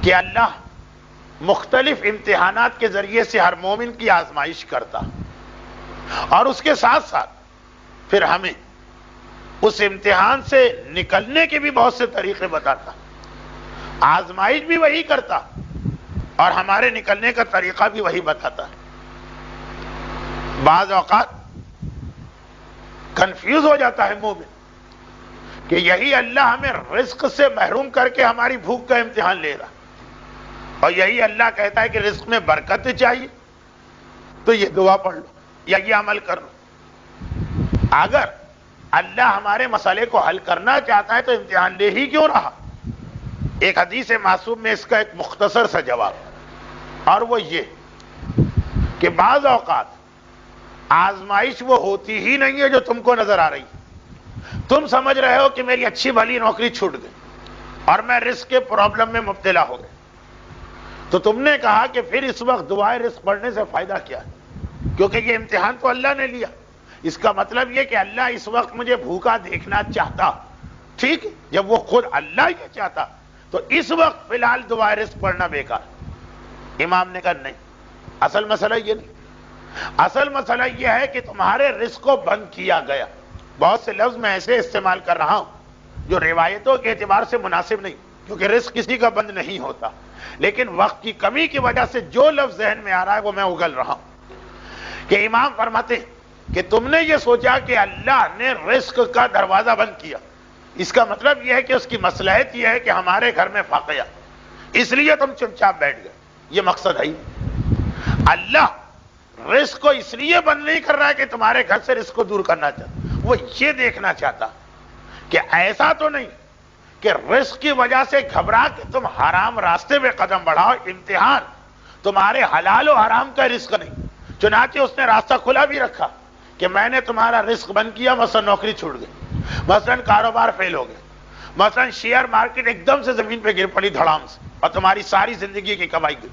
کہ اللہ مختلف امتحانات کے ذریعے سے ہر مومن کی آزمائش کرتا، اور اس کے ساتھ ساتھ پھر ہمیں اس امتحان سے نکلنے کے بھی بہت سے طریقے بتاتا، آزمائش بھی وہی کرتا اور ہمارے نکلنے کا طریقہ بھی وہی بتاتا۔ بعض اوقات کنفیوز ہو جاتا ہے مومن کہ یہی اللہ ہمیں رزق سے محروم کر کے ہماری بھوک کا امتحان لے رہا، اور یہی اللہ کہتا ہے کہ رزق میں برکت چاہیے تو یہ دعا پڑھ لو یا یہ عمل کر لو۔ اگر اللہ ہمارے مسئلے کو حل کرنا چاہتا ہے تو امتحان لے ہی کیوں رہا؟ ایک حدیث معصوم میں اس کا ایک مختصر سا جواب، اور وہ یہ کہ بعض اوقات آزمائش وہ ہوتی ہی نہیں ہے جو تم کو نظر آ رہی، تم سمجھ رہے ہو کہ میری اچھی بھلی نوکری چھوٹ گئی اور میں رزق کے پرابلم میں مبتلا ہو گیا، تو تم نے کہا کہ پھر اس وقت دعائے رزق پڑھنے سے فائدہ کیا ہے؟ کیونکہ یہ امتحان تو اللہ نے لیا، اس کا مطلب یہ کہ اللہ اس وقت مجھے بھوکا دیکھنا چاہتا، ٹھیک ہے، جب وہ خود اللہ یہ چاہتا تو اس وقت فی الحال دعائے رزق پڑھنا بیکار۔ امام نے کہا نہیں، اصل مسئلہ یہ نہیں، اصل مسئلہ یہ ہے کہ تمہارے رزق کو بند کیا گیا۔ بہت سے لفظ میں ایسے استعمال کر رہا ہوں جو روایتوں کے اعتبار سے مناسب نہیں، کیونکہ رزق کسی کا بند نہیں ہوتا، لیکن وقت کی کمی کی وجہ سے جو لفظ ذہن میں آ رہا ہے وہ میں اگل رہا ہوں کہ امام فرماتے ہیں کہ تم نے یہ سوچا کہ اللہ نے رزق کا دروازہ بند کیا، اس کا مطلب یہ ہے کہ اس کی مصلحت یہ ہے کہ ہمارے گھر میں فاقہ، اس لیے تم چپ چاپ بیٹھ گئے۔ یہ مقصد ہے ہی اللہ رزق کو اس لیے بند نہیں کر رہا ہے کہ تمہارے گھر سے رزق کو دور کرنا چاہتا، وہ یہ دیکھنا چاہتا کہ ایسا تو نہیں کہ رزق کی وجہ سے گھبرا کے تم حرام راستے میں قدم بڑھاؤ۔ امتحان تمہارے حلال و حرام کا رزق نہیں، چنانچہ اس نے راستہ کھلا بھی رکھا کہ میں نے تمہارا رزق بند کیا، مثلا نوکری چھوٹ گئی، مثلا کاروبار فیل ہو گیا، مثلا شیئر مارکیٹ ایک دم سے زمین پہ گر پڑی دھڑام سے اور تمہاری ساری زندگی کی کمائی گئی۔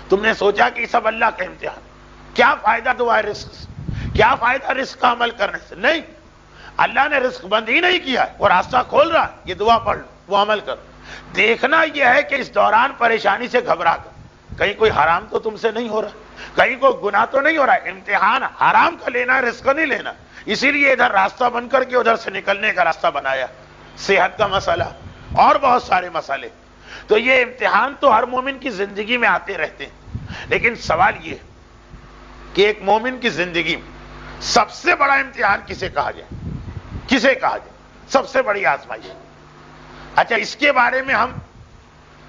تم نے سوچا کہ یہ سب اللہ کا امتحان، کیا فائدہ دعائے رزق سے، کیا فائدہ رزق کا عمل کرنے سے؟ نہیں، اللہ نے رزق بند ہی نہیں کیا ہے، وہ راستہ کھول رہا ہے، یہ دعا پڑھ لو، وہ عمل کرو۔ دیکھنا یہ ہے کہ اس دوران پریشانی سے گھبرا کر کہیں کوئی حرام تو تم سے نہیں ہو رہا، کہیں کوئی گناہ تو نہیں ہو رہا ہے۔ امتحان حرام کا لینا ہے، رزق نہیں لینا، اسی لیے ادھر راستہ بن کر کے ادھر سے نکلنے کا راستہ بنایا۔ صحت کا مسئلہ اور بہت سارے مسئلے، تو یہ امتحان تو ہر مومن کی زندگی میں آتے رہتے ہیں، لیکن سوال یہ ہے کہ ایک مومن کی زندگی میں سب سے بڑا امتحان کسے کہا جائے؟ کسے کہا جائے سب سے بڑی آزمائش؟ اچھا، اس کے بارے میں ہم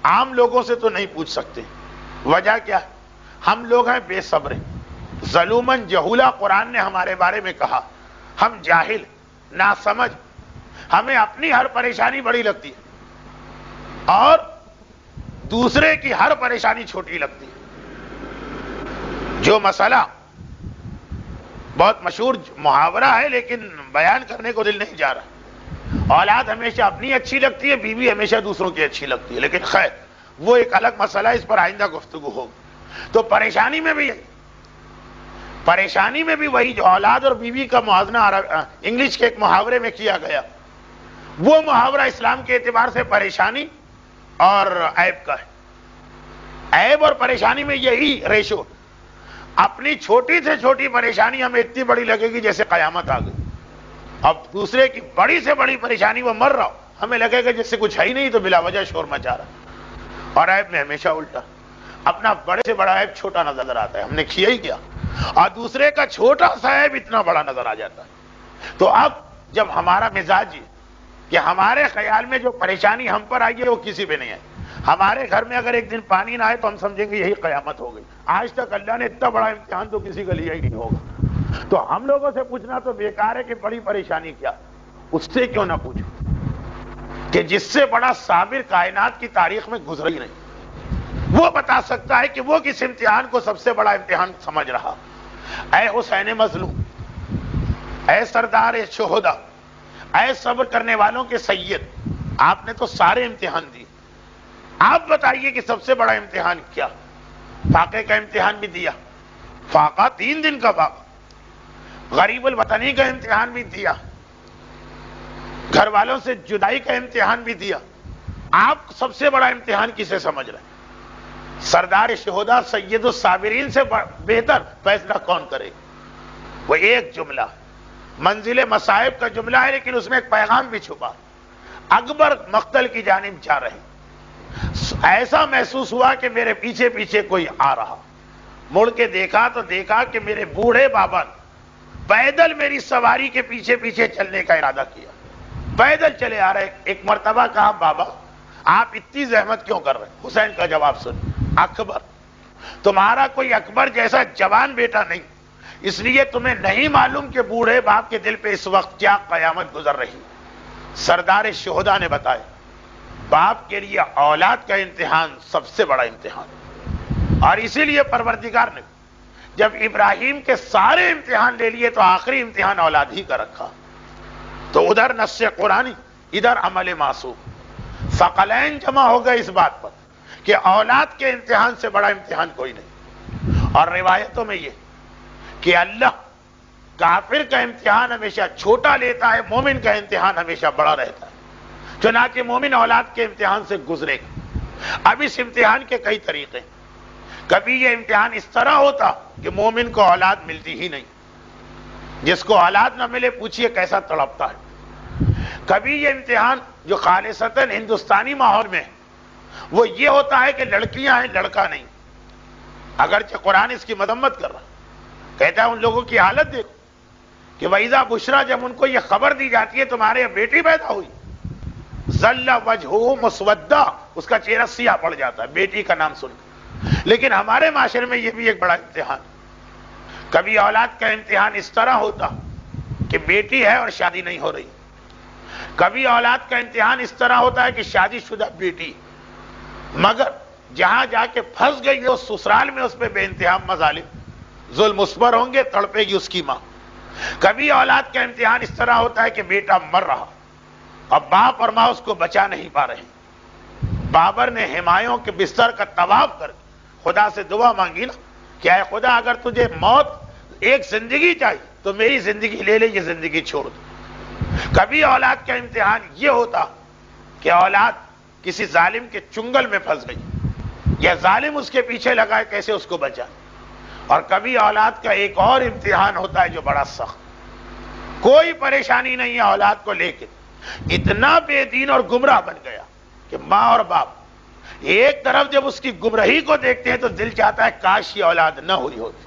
عام لوگوں سے تو نہیں پوچھ سکتے، وجہ کیا ہے؟ ہم لوگ ہیں بے صبر، ظلومن جہولا، قرآن نے ہمارے بارے میں کہا، ہم جاہل، ناسمجھ، ہمیں اپنی ہر پریشانی بڑی لگتی ہے اور دوسرے کی ہر پریشانی چھوٹی لگتی ہے۔ جو مسئلہ بہت مشہور محاورہ ہے لیکن بیان کرنے کو دل نہیں جا رہا، اولاد ہمیشہ اپنی اچھی لگتی ہے، بیوی ہمیشہ دوسروں کی اچھی لگتی ہے، لیکن خیر وہ ایک الگ مسئلہ ہے، اس پر آئندہ گفتگو ہوگی۔ تو پریشانی میں بھی وہی جو اولاد اور بیوی کا موازنہ انگلش کے ایک محاورے میں کیا گیا، وہ محاورہ اسلام کے اعتبار سے پریشانی اور عیب کا ہے۔ عیب اور پریشانی میں یہی ریشو، اپنی چھوٹی سے چھوٹی پریشانی ہمیں اتنی بڑی لگے گی جیسے قیامت آ گئی، اب دوسرے کی بڑی سے بڑی پریشانی وہ مر رہا ہو، ہمیں لگے گا جس سے کچھ ہے ہی نہیں تو بلا وجہ شور مچا رہا۔ اور عیب میں ہمیشہ الٹا، اپنا بڑے سے بڑا عیب چھوٹا نظر آتا ہے، ہم نے کیا ہی کیا، اور دوسرے کا چھوٹا سا عیب اتنا بڑا نظر آ جاتا ہے۔ تو اب جب ہمارا مزاج یہ کہ ہمارے خیال میں جو پریشانی ہم پر آئی ہے وہ کسی پہ نہیں آئی، ہمارے گھر میں اگر ایک دن پانی نہ آئے تو ہم سمجھیں گے یہی قیامت ہو گئی، آج تک اللہ نے اتنا بڑا امتحان تو کسی کا لیا ہی نہیں ہوگا۔ تو ہم لوگوں سے پوچھنا تو بیکار ہے کہ بڑی پریشانی کیا، اس سے کیوں نہ پوچھو کہ جس سے بڑا صابر کائنات کی تاریخ میں گزرا ہی نہیں، وہ بتا سکتا ہے کہ وہ کس امتحان کو سب سے بڑا امتحان سمجھ رہا۔ اے حسین مظلوم، اے سردار شہدا، اے صبر کرنے والوں کے سید، آپ نے تو سارے امتحان دیے، آپ بتائیے کہ سب سے بڑا امتحان کیا؟ فاقے کا امتحان بھی دیا، فاقہ 3 دن کا فاقہ، غریب الوطنی کا امتحان بھی دیا، گھر والوں سے جدائی کا امتحان بھی دیا، آپ سب سے بڑا امتحان کسے سمجھ رہے ہیں؟ سردار شہداء سید الصابرین سے بہتر فیصلہ کون کرے؟ وہ ایک جملہ منزل مصائب کا جملہ ہے، لیکن اس میں ایک پیغام بھی چھپا۔ اکبر مقتل کی جانب جا رہے، ایسا محسوس ہوا کہ میرے پیچھے پیچھے کوئی آ رہا، مڑ کے دیکھا تو دیکھا کہ میرے بوڑھے بابا پیدل میری سواری کے پیچھے پیچھے چلنے کا ارادہ کیا، پیدل چلے آ رہے۔ ایک مرتبہ کہا بابا آپ اتنی زحمت کیوں کر رہے؟ حسین کا جواب سن، اکبر تمہارا کوئی اکبر جیسا جوان بیٹا نہیں، اس لیے تمہیں نہیں معلوم کہ بوڑھے باپ کے دل پہ اس وقت کیا قیامت گزر رہی۔ سردار شہداء نے بتایا باپ کے لیے اولاد کا امتحان سب سے بڑا امتحان، اور اسی لیے پروردگار نے جب ابراہیم کے سارے امتحان لے لیے تو آخری امتحان اولاد ہی کا رکھا۔ تو ادھر نص قرآنی، ادھر عمل معصوم، ثقلین جمع ہو گئے اس بات پر کہ اولاد کے امتحان سے بڑا امتحان کوئی نہیں۔ اور روایتوں میں یہ کہ اللہ کافر کا امتحان ہمیشہ چھوٹا لیتا ہے، مومن کا امتحان ہمیشہ بڑا رہتا ہے۔ چنانچہ مومن اولاد کے امتحان سے گزرے گا۔ اب اس امتحان کے کئی طریقے، کبھی یہ امتحان اس طرح ہوتا کہ مومن کو اولاد ملتی ہی نہیں، جس کو اولاد نہ ملے پوچھئے کیسا تڑپتا ہے۔ کبھی یہ امتحان جو خالصتاً ہندوستانی ماحول میں ہے وہ یہ ہوتا ہے کہ لڑکیاں ہیں لڑکا نہیں، اگرچہ قرآن اس کی مذمت کر رہا، کہتا ہے ان لوگوں کی حالت دیکھو کہ وَإِذَا بُشْرَا، جب ان کو یہ خبر دی جاتی ہے تمہارے بیٹی پیدا ہوئی، ظَلَّ وَجْهُهُ مُسْوَدًّا، اس کا چہرہ سیاہ پڑ جاتا ہے بیٹی کا نام سن کر۔ لیکن ہمارے معاشرے میں یہ بھی ایک بڑا امتحان، کبھی اولاد کا امتحان اس طرح ہوتا کہ بیٹی ہے اور شادی نہیں ہو رہی، کبھی اولاد کا امتحان اس طرح ہوتا ہے کہ شادی شدہ بیٹی مگر جہاں جا کے پھنس گئی ہے اس سسرال میں اس پہ بے انتہا مظالم ظلم اس پر ہوں گے، تڑپے گی اس کی ماں۔ کبھی اولاد کا امتحان اس طرح ہوتا ہے کہ بیٹا مر رہا اور باپ اور ماں اس کو بچا نہیں پا رہے۔ بابر نے ہمایوں کے بستر کا طواف کر خدا سے دعا مانگی نا کہ اے خدا اگر تجھے موت ایک زندگی چاہیے تو میری زندگی لے لے، یہ زندگی چھوڑ دو۔ کبھی اولاد کا امتحان یہ ہوتا کہ اولاد کسی ظالم کے چنگل میں پھنس گئی، یا ظالم اس کے پیچھے لگا ہے کیسے اس کو بچا۔ اور کبھی اولاد کا ایک اور امتحان ہوتا ہے جو بڑا سخت، کوئی پریشانی نہیں ہے اولاد کو لے کے، اتنا بے دین اور گمراہ بن گیا کہ ماں اور باپ ایک طرف جب اس کی گمراہی کو دیکھتے ہیں تو دل چاہتا ہے کاش یہ اولاد نہ ہوئی ہوتی،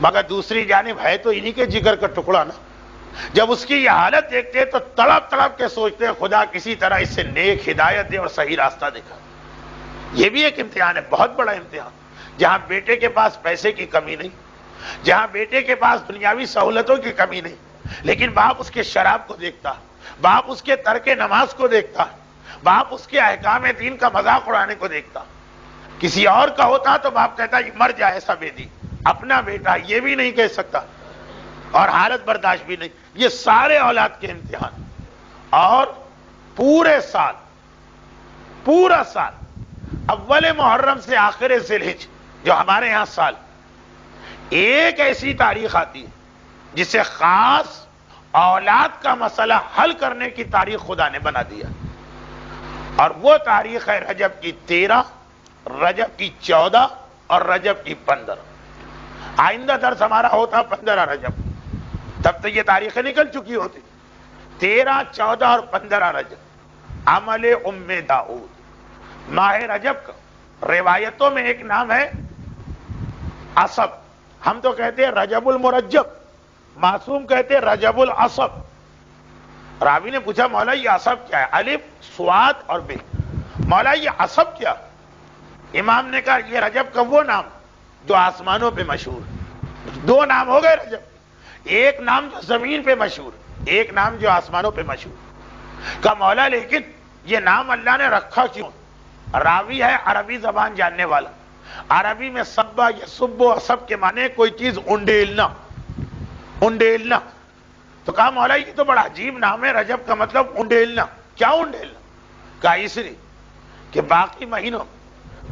مگر دوسری جانب ہے تو انہی کے جگر کا ٹکڑا نا، جب اس کی یہ حالت دیکھتے ہیں تو تڑپ تڑپ کے سوچتے ہیں خدا کسی طرح اس سے نیک ہدایت دے اور صحیح راستہ دکھا۔ یہ بھی ایک امتحان ہے، بہت بڑا امتحان، جہاں بیٹے کے پاس پیسے کی کمی نہیں، جہاں بیٹے کے پاس دنیاوی سہولتوں کی کمی نہیں، لیکن باپ اس کے شراب کو دیکھتا ہے، باپ اس کے ترک نماز کو دیکھتا ہے، باپ اس کے احکام دین کا مذاق اڑانے کو دیکھتا۔ کسی اور کا ہوتا تو باپ کہتا یہ مر جائے ایسا بے دین، اپنا بیٹا یہ بھی نہیں کہہ سکتا اور حالت برداشت بھی نہیں۔ یہ سارے اولاد کے امتحان، اور پورا سال اول محرم سے آخر ذی الحجہ جو ہمارے یہاں سال، ایک ایسی تاریخ آتی ہے جسے خاص اولاد کا مسئلہ حل کرنے کی تاریخ خدا نے بنا دیا، اور وہ تاریخ ہے رجب کی 13، رجب کی 14 اور رجب کی 15۔ آئندہ درس ہمارا ہوتا 15 رجب، تب تو یہ تاریخیں نکل چکی ہوتی۔ 13، 14 اور 15 رجب عمل ام داؤد، ماہ رجب کا روایتوں میں ایک نام ہے عصب، ہم تو کہتے ہیں رجب المرجب، معصوم کہتے ہیں رجب العصب۔ راوی نے پوچھا مولا یہ عصب کیا ہے؟ الف صاد اور بے، مولا یہ عصب کیا؟ امام نے کہا یہ رجب کا وہ نام جو آسمانوں پہ مشہور، دو نام ہو گئے رجب، ایک نام جو زمین پہ مشہور، ایک نام جو آسمانوں پہ مشہور۔ کہا مولا لیکن یہ نام اللہ نے رکھا کیوں؟ راوی ہے عربی زبان جاننے والا، عربی میں سبا یا سب و عصب کے معنی کوئی چیز انڈیلنا، انڈیلنا۔ تو کہا مولا یہ تو بڑا عجیب نام ہے، رجب کا مطلب انڈیلنا، کیا انڈیلنا؟ کہا اس لیے کہ باقی مہینوں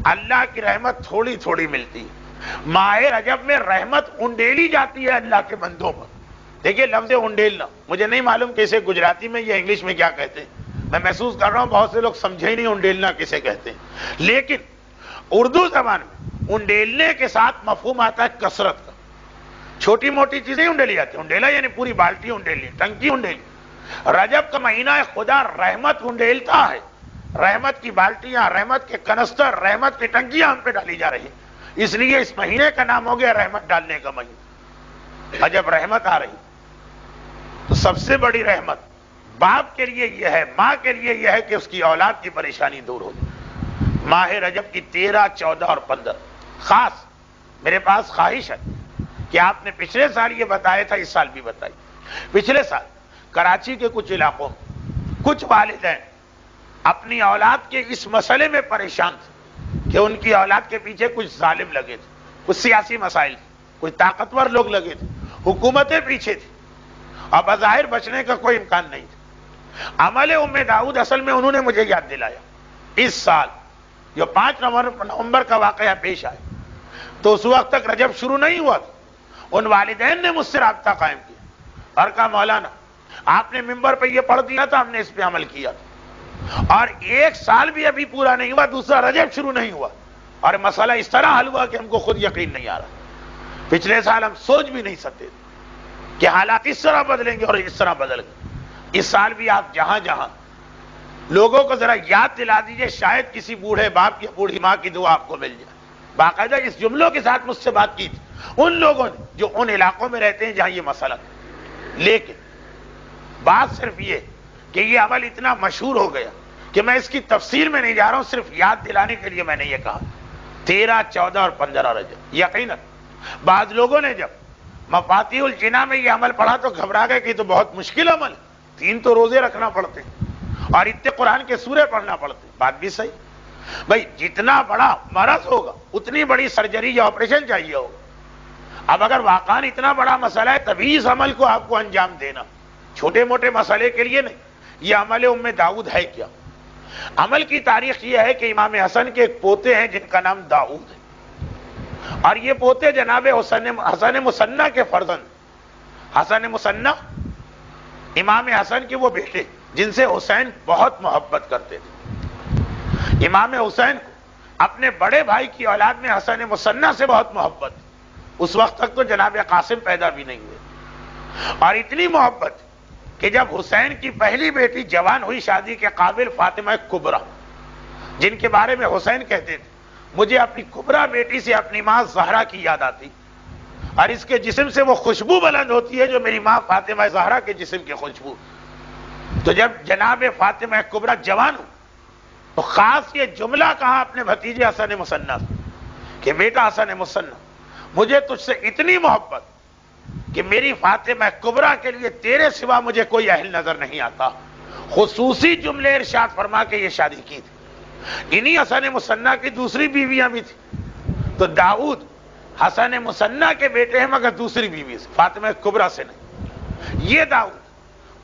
اللہ کی رحمت تھوڑی تھوڑی ملتی ہے، ماہ رجب میں رحمت انڈیلی جاتی ہے اللہ کے بندوں پر۔ دیکھیے لفظ انڈیلنا، مجھے نہیں معلوم کیسے گجراتی میں یا انگلش میں کیا کہتے ہیں، میں محسوس کر رہا ہوں بہت سے لوگ سمجھے ہی نہیں انڈیلنا کسے کہتے ہیں، لیکن اردو زبان میں انڈیلنے کے ساتھ مفہوم آتا ہے کثرت کا. چھوٹی موٹی چیزیں انڈیلی جاتی ہیں. انڈیلا یعنی پوری بالٹی انڈیلی, ٹنکی انڈیلی. رجب کا مہینہ ہے, خدا رحمت انڈیلتا ہے. رحمت کی بالٹیاں, رحمت کے کنستر, رحمت کی ٹنکیاں ہم پہ ڈالی جا رہی ہیں. اس لیے اس مہینے کا نام ہو گیا رحمت ڈالنے کا مہینہ. اور جب رحمت آ رہی تو سب سے بڑی رحمت باپ کے لیے یہ ہے, ماں کے لیے یہ ہے کہ اس کی اولاد کی پریشانی دور ہو. ماہ رجب کی 13, 14 اور 15 خاص میرے پاس خواہش ہے کہ آپ نے پچھلے سال یہ بتایا تھا, اس سال بھی بتائی. پچھلے سال کراچی کے کچھ علاقوں میں کچھ والدین اپنی اولاد کے اس مسئلے میں پریشان تھے کہ ان کی اولاد کے پیچھے کچھ ظالم لگے تھے, کچھ سیاسی مسائل تھے, کچھ طاقتور لوگ لگے تھے, حکومتیں پیچھے تھی اور بظاہر بچنے کا کوئی امکان نہیں تھا. عمل ام داؤد اصل میں انہوں نے مجھے یاد دلایا. اس سال جو 5 نومبر کا واقعہ پیش آیا تو اس وقت تک رجب شروع نہیں ہوا تھا. ان والدین نے مجھ سے رابطہ قائم کیا اور کہا مولانا آپ نے ممبر پہ یہ پڑھ دیا تھا, ہم نے اس پہ عمل کیا تھا, اور 1 سال بھی ابھی پورا نہیں ہوا, دوسرا رجب شروع نہیں ہوا اور مسئلہ اس طرح حل ہوا کہ ہم کو خود یقین نہیں آ رہا. پچھلے سال ہم سوچ بھی نہیں سکتے کہ حالات اس طرح بدلیں گے اور اس طرح بدل گئے. اس سال بھی آپ جہاں جہاں لوگوں کو ذرا یاد دلا دیجئے, شاید کسی بوڑھے باپ یا بوڑھی ماں کی دعا آپ کو مل جائے. باقاعدہ اس جملوں کے ساتھ مجھ سے بات کی تھی ان لوگوں نے جو ان علاقوں میں رہتے ہیں جہاں یہ مسئلہ. لیکن بات صرف یہ کہ یہ عمل اتنا مشہور ہو گیا کہ میں اس کی تفصیل میں نہیں جا رہا ہوں, صرف یاد دلانے کے لیے میں نے یہ کہا. 13, 14 اور 15 رجب. یقیناً بعض لوگوں نے جب مفاتیح الجناح میں یہ عمل پڑھا تو گھبرا گئے کہ تو بہت مشکل عمل ہے, 3 تو روزے رکھنا پڑتے اور اتنے قرآن کے سورے پڑھنا پڑتے. بات بھی صحیح بھائی, جتنا بڑا مرض ہوگا اتنی بڑی سرجری یا آپریشن چاہیے ہوگا. اب اگر واقعاً اتنا بڑا مسئلہ ہے تبھی اس عمل کو آپ کو انجام دینا, چھوٹے موٹے مسئلے کے لیے نہیں. یہ عمل ام داؤد ہے کیا؟ عمل کی تاریخ یہ ہے کہ امام حسن کے ایک پوتے ہیں جن کا نام داؤد ہے, اور یہ پوتے جناب حسن مصنع کے فرزند. حسن مصنع امام حسن کے وہ بیٹے جن سے حسین بہت محبت کرتے تھے. امام حسین کو اپنے بڑے بھائی کی اولاد میں حسن مصنع سے بہت محبت. اس وقت تک تو جناب قاسم پیدا بھی نہیں ہوئے, اور اتنی محبت کہ جب حسین کی پہلی بیٹی جوان ہوئی شادی کے قابل, فاطمہ کبریٰ, جن کے بارے میں حسین کہتے تھے مجھے اپنی کبریٰ بیٹی سے اپنی ماں زہرا کی یاد آتی, اور اس کے جسم سے وہ خوشبو بلند ہوتی ہے جو میری ماں فاطمہ زہرا کے جسم کی خوشبو. تو جب جناب فاطمہ کبریٰ جوان ہو تو خاص یہ جملہ کہا اپنے بھتیجے حسن مصنع کہ بیٹا حسن مصنع, مجھے تجھ سے اتنی محبت کہ میری فاطمہ کبریٰ کے لیے تیرے سوا مجھے کوئی اہل نظر نہیں آتا. خصوصی جملے ارشاد فرما کے یہ شادی کی تھی. انہی حسن مصنع کی دوسری بیویاں بھی تھی. تو داؤد حسن مصنع کے بیٹے ہیں مگر دوسری بیوی سے, فاطمہ کبریٰ سے نہیں. یہ داؤد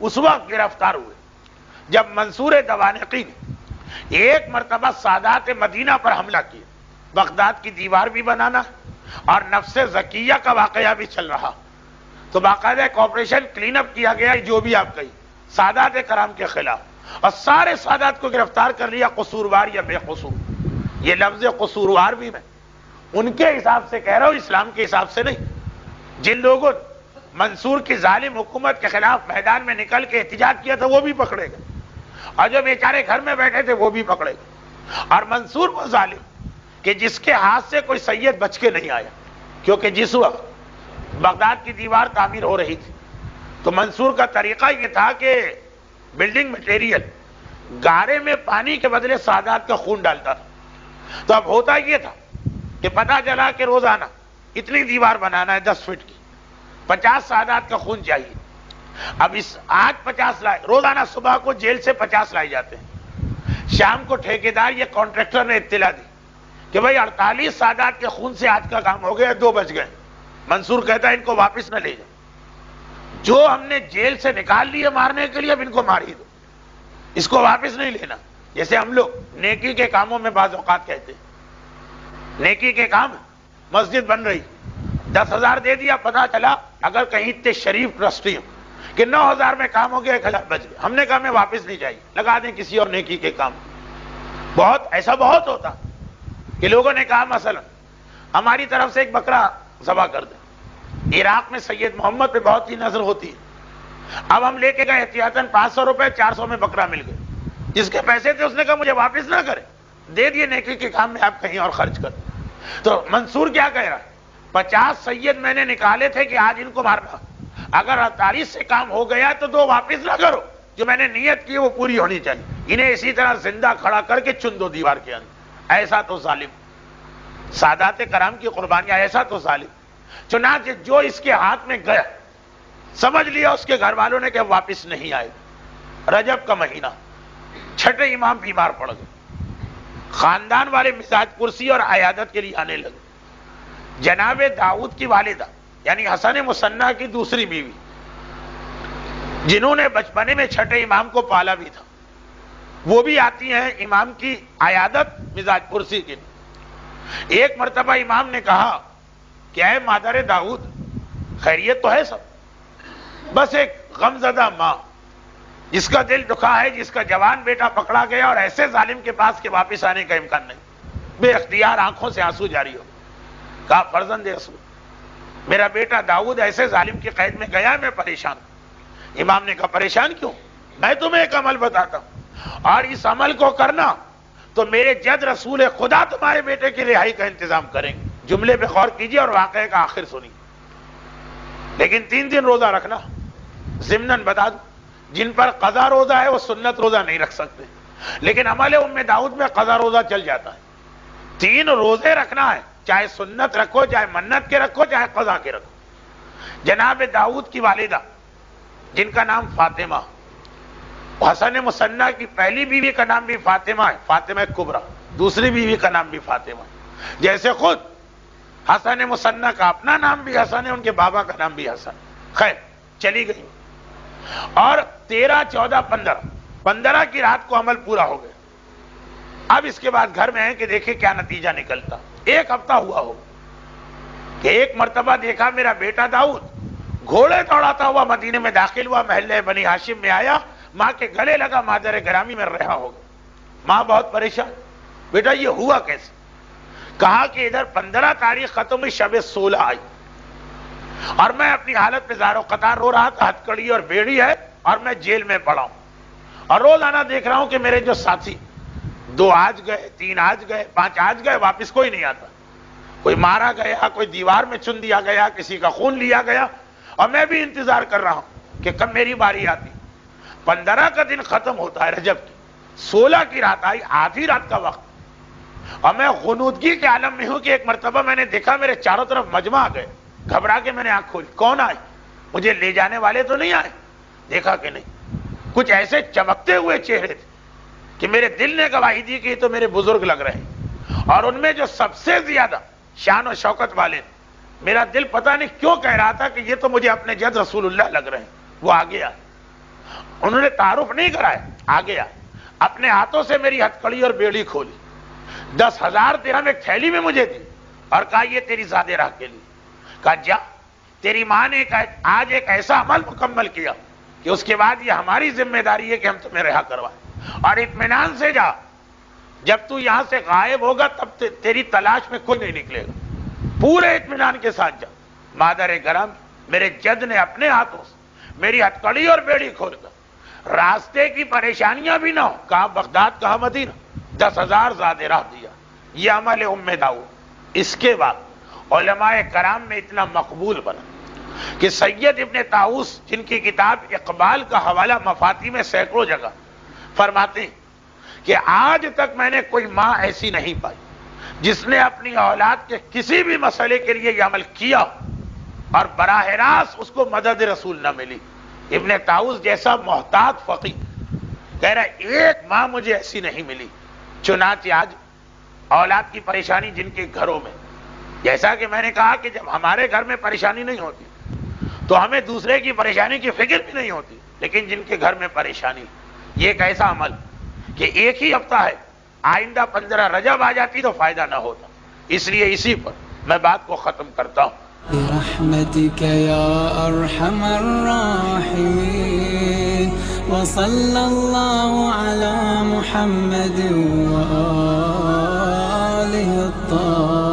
اس وقت گرفتار ہوئے جب منصور دوانقی نے ایک مرتبہ سادات مدینہ پر حملہ کیا. بغداد کی دیوار بھی بنانا اور نفس زکیہ کا واقعہ بھی چل رہا, تو باقاعدہ ایک آپریشن کلین اپ کیا گیا, جو بھی آپ کہی, سادات کرام کے خلاف, اور سارے سادات کو گرفتار کر لیا, قصوروار یا بے قصور. یہ لفظ قصوروار بھی میں ان کے حساب سے کہہ رہا ہوں, اسلام کے حساب سے نہیں. جن لوگوں نے منصور کی ظالم حکومت کے خلاف میدان میں نکل کے احتجاج کیا تھا وہ بھی پکڑے گئے, اور جو بیچارے گھر میں بیٹھے تھے وہ بھی پکڑے گئے. اور منصور وہ ظالم کہ جس کے ہاتھ سے کوئی سید بچ کے نہیں آیا, کیونکہ جس وقت بغداد کی دیوار تعمیر ہو رہی تھی تو منصور کا طریقہ یہ تھا کہ بلڈنگ مٹیریل گارے میں پانی کے بدلے سادات کا خون ڈالتا تھا. تو اب ہوتا یہ تھا کہ پتہ چلا کہ روزانہ اتنی دیوار بنانا ہے 10 فٹ کی, 50 سادات کا خون چاہیے. اب اس آج 50 لائے, روزانہ صبح کو جیل سے 50 لائے جاتے ہیں, شام کو ٹھیکیدار یہ کانٹریکٹر نے اطلاع دی کہ بھائی 48 سادات کے خون سے آج کا کام ہو گیا, 2 بج گئے. منصور کہتا ہے ان کو واپس نہ لے جائیں, جو ہم نے جیل سے نکال لیے مارنے کے لیے اب ان کو مار ہی دو, اس کو واپس نہیں لینا. جیسے ہم لوگ نیکی کے کاموں میں بعض اوقات کہتے ہیں, نیکی کے کام, مسجد بن رہی, 10,000 دے دیا, پتہ چلا اگر کہیں اتنے شریف ٹرسٹی ہوں کہ 9,000 میں کام ہو گیا, 1,000 بچ گئے. ہم نے کہا ہمیں واپس نہیں چاہیے, لگا دیں کسی اور نیکی کے کام. بہت ایسا بہت ہوتا. کہ لوگوں نے کہا مثلا ہماری طرف سے ایک بکرا ذبح کر دیں. عراق میں سید محمد پہ بہت ہی نظر ہوتی ہے. اب ہم لے کے گئے احتیاطاً 500 روپے, 400 میں بکرا مل گئے. جس کے پیسے تھے اس نے کہا مجھے واپس نہ کرے, دے دیے نیکی کے کام میں, آپ کہیں اور خرچ کر. تو منصور کیا کہہ رہا ہے, 50 سید میں نے نکالے تھے کہ آج ان کو مارنا, اگر 48 سے کام ہو گیا تو 2 واپس نہ کرو, جو میں نے نیت کی وہ پوری ہونی چاہیے. انہیں اسی طرح زندہ کھڑا کر کے چن دو دیوار کے اندر. ایسا تو ظالم, سادات کرام کی قربانیاں, ایسا تو ظالم. چنانچہ جو اس کے ہاتھ میں گیا سمجھ لیا اس کے گھر والوں نے کہ واپس نہیں آئے. رجب کا مہینہ, چھٹے امام بیمار پڑ گئے. خاندان والے مزاج پرسی اور عیادت کے لیے آنے لگے. جناب داؤد کی والدہ یعنی حسن مصنع کی دوسری بیوی, جنہوں نے بچپنے میں چھٹے امام کو پالا بھی تھا, وہ بھی آتی ہیں امام کی عیادت مزاج پرسی کے لیے. ایک مرتبہ امام نے کہا کہ اے مادر داؤد, خیریت تو ہے سب, بس ایک غمزدہ ماں جس کا دل دکھا ہے, جس کا جوان بیٹا پکڑا گیا اور ایسے ظالم کے پاس کے واپس آنے کا امکان نہیں. بے اختیار آنکھوں سے آنسو جاری ہو. کہا فرزند رسول, میرا بیٹا داؤد ایسے ظالم کی قید میں گیا, میں پریشان ہوں. امام نے کہا پریشان کیوں, میں تمہیں ایک عمل بتاتا ہوں, اور اس عمل کو کرنا تو میرے جد رسول خدا تمہارے بیٹے کی رہائی کا انتظام کریں گے. جملے پہ غور کیجیے اور واقعے کا آخر سنیے. لیکن 3 دن روزہ رکھنا. ضمناً بتا دوں, جن پر قضا روزہ ہے وہ سنت روزہ نہیں رکھ سکتے, لیکن عمل ام داؤد میں قضا روزہ چل جاتا ہے. 3 روزے رکھنا ہے, چاہے سنت رکھو, چاہے منت کے رکھو, چاہے قضا کے رکھو. جناب داؤد کی والدہ جن کا نام فاطمہ, حسن مصنع کی پہلی بیوی کا نام بھی فاطمہ ہے, فاطمہ کبریٰ, دوسری بیوی کا نام بھی فاطمہ. جیسے خود حسن مصنع کا اپنا نام بھی حسن ہے, ان کے بابا کا نام بھی حسن. خیر چلی گئی, اور 13, 14, 15 کی رات کو عمل پورا ہو گیا. اب اس کے بعد گھر میں ہے کہ دیکھیں کیا نتیجہ نکلتا. 1 ہفتہ ہوا ہو کہ ایک مرتبہ دیکھا میرا بیٹا داؤد گھوڑے دوڑاتا ہوا مدینے میں داخل ہوا, محلے بنی ہاشم میں آیا, ماں کے گلے لگا, مادر گرامی میں رہا ہوگا. ماں بہت پریشان, بیٹا یہ ہوا کیسے؟ کہا کہ ادھر 15 تاریخ ختم ہوئی, شب 16 آئی, اور میں اپنی حالت پہ زار و قطار رو رہا تھا. ہتکڑی اور بیڑی ہے اور میں جیل میں پڑا ہوں, اور روزانہ دیکھ رہا ہوں کہ میرے جو ساتھی 2 آج گئے, 3 آج گئے, 5 آج گئے, واپس کوئی نہیں آتا. کوئی مارا گیا, کوئی دیوار میں چن دیا گیا, کسی کا خون لیا گیا, اور میں بھی انتظار کر رہا ہوں کہ کب میری باری آتی. 15 کا دن ختم ہوتا ہے رجب کی, 16 کی رات آئی, آدھی رات کا وقت, اور میں غنودگی کے عالم میں ہوں کہ ایک مرتبہ میں نے دیکھا میرے چاروں طرف مجمع آ گئے. گھبرا کے میں نے آنکھ کھولی, کون آئے؟ مجھے لے جانے والے تو نہیں آئے؟ دیکھا کہ نہیں, کچھ ایسے چمکتے ہوئے چہرے تھے کہ میرے دل نے گواہی دی کہ تو میرے بزرگ لگ رہے ہیں. اور ان میں جو سب سے زیادہ شان و شوکت والے, میرا دل پتہ نہیں کیوں کہہ رہا تھا کہ یہ تو مجھے اپنے جد رسول اللہ لگ رہے ہیں. وہ آگے آئے, انہوں نے تعارف نہیں کرایا, آگے آئے, اپنے ہاتھوں سے میری ہتکڑی اور بیڑی کھولی, 10,000 درہم ایک تھیلی میں مجھے دی, اور کہا یہ تیری زادے راہ کے لیے. کہا جا, تیری ماں نے آج ایک ایسا عمل مکمل کیا کہ اس کے بعد یہ ہماری ذمہ داری ہے کہ ہم تمہیں رہا کروائیں, اور اطمینان سے جا, جب تو یہاں سے غائب ہوگا تب تیری تلاش میں کوئی نہیں نکلے گا. پورے اطمینان کے ساتھ جا. مادر گرم میرے جد نے اپنے ہاتھوں سے میری ہتکڑی اور بیڑی کھول کر راستے کی پریشانیاں بھی نہ ہو, کہاں بغداد کہاں مدینہ, 10,000 زادے راہ دیا. یہ عمل ام داؤد. اس کے بعد علماء کرام میں اتنا مقبول بنا کہ سید ابن طاؤس جن کی کتاب اقبال کا حوالہ مفاتی میں سینکڑوں جگہ فرماتے ہیں کہ آج تک میں نے کوئی ماں ایسی نہیں پائی جس نے اپنی اولاد کے کسی بھی مسئلے کے لیے یہ عمل کیا اور براہ راست اس کو مدد رسول نہ ملی. ابن طاؤس جیسا محتاط فقیہ کہہ رہا ہے ایک ماں مجھے ایسی نہیں ملی. چنانچہ آج اولاد کی پریشانی جن کے گھروں میں, جیسا کہ میں نے کہا کہ جب ہمارے گھر میں پریشانی نہیں ہوتی تو ہمیں دوسرے کی پریشانی کی فکر بھی نہیں ہوتی, لیکن جن کے گھر میں پریشانی, یہ ایک ایسا عمل کہ ایک ہی ہفتہ ہے, آئندہ 15 رجب آ جاتی تو فائدہ نہ ہوتا. اس لیے اسی پر میں بات کو ختم کرتا ہوں. برحمتك يا أرحم الراحمين وصلى الله على محمد وآله صالح الطاعات